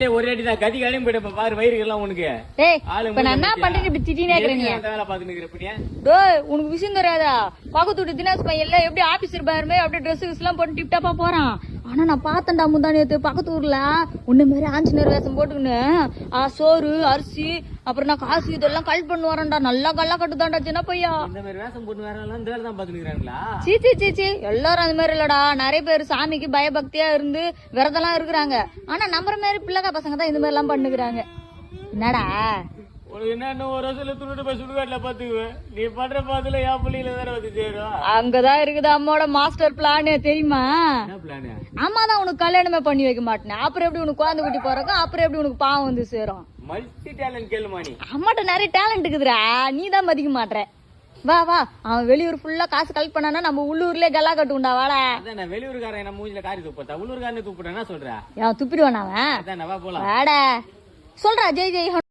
ஒரே அடிதான் கதி கலையும் போயிட்டு பாரு வயிறுலாம் உனக்கு. இப்ப நான் என்ன பண்றேன் இப்படி திட்டினே இருக்கிறேன். வேலை பாத்துன்னு இருப்பியா? உனக்கு விஷயம் தெரியாதா? பக்கத்து வீட்டு தினேஷ் பையன் எல்லாம் எப்படி ஆபீசர் பாருமே அப்படியே ட்ரெஸ் எல்லாம் போட்டு டிப் டாப்பா போறான். ஆனா நான் பார்த்தேன்டா முந்தானேத்து பக்கத்து ஊர்ல உன்ன மாதிரி ஆஞ்சநேயர் வேஷம் போட்டுக்கின்னு சோறு அரிசி அப்புறம் நான் காசு இதெல்லாம் கல் பண்ணு வரேன்டா. நல்லா கல்லா கட்டுதான்டா சின்ன பையா. இந்த மாதிரி வேஷம் போட்டு வரலாம் இந்த வேலை தான் பாத்துக்கிறாங்களா? சீச்சி எல்லாரும் அந்த மாதிரி இல்லடா. நிறைய பேர் சாமிக்கு பயபக்தியா இருந்து விரதெல்லாம் இருக்கிறாங்க. ஆனா நம்புற மாதிரி பிள்ளைங்க பசங்க தான் இந்த மாதிரி எல்லாம் பண்ணுகிறாங்க. என்னடா என்ன ஒரு வருஷத்துல துணிட்டு போய் சுடுகாட்டுல பாத்துக்குவேன். நீ பண்ற பாத்துல என் பிள்ளைல வேற வந்து சேரும். அங்கதான் இருக்குது அம்மாவோட மாஸ்டர் பிளானு தெரியுமா? அம்மாதான் உனக்கு கல்யாணமே பண்ணி வைக்க மாட்டேன். அப்புறம் எப்படி உனக்கு குழந்தை குட்டி போறக்கும் அப்புறம் எப்படி உனக்கு பாவம் வந்து சேரும்? மல்டி டேலண்ட் கேளுமா நீ. அம்மாட்ட நிறைய டேலண்ட் இருக்குதுடா, நீ தான் மதிக்க மாட்டேற. வா வா, அவன் வெளியூர் ஃபுல்லா காசு கலெக்ட் பண்ணானா நம்ம உள்ளூர்லயே கல்லா கட்டுண்டா. வாடா. அதான் வெளியூர்காரன் நம்ம மூஞ்சில காரி துப்பா. உள்ளூர்காரனே துப்பிட்டா என்ன சொல்ற? துப்பிடுவான் அவன். அதான் வா போலாம். வாடா சொல்றா. ஜெய் ஜெய்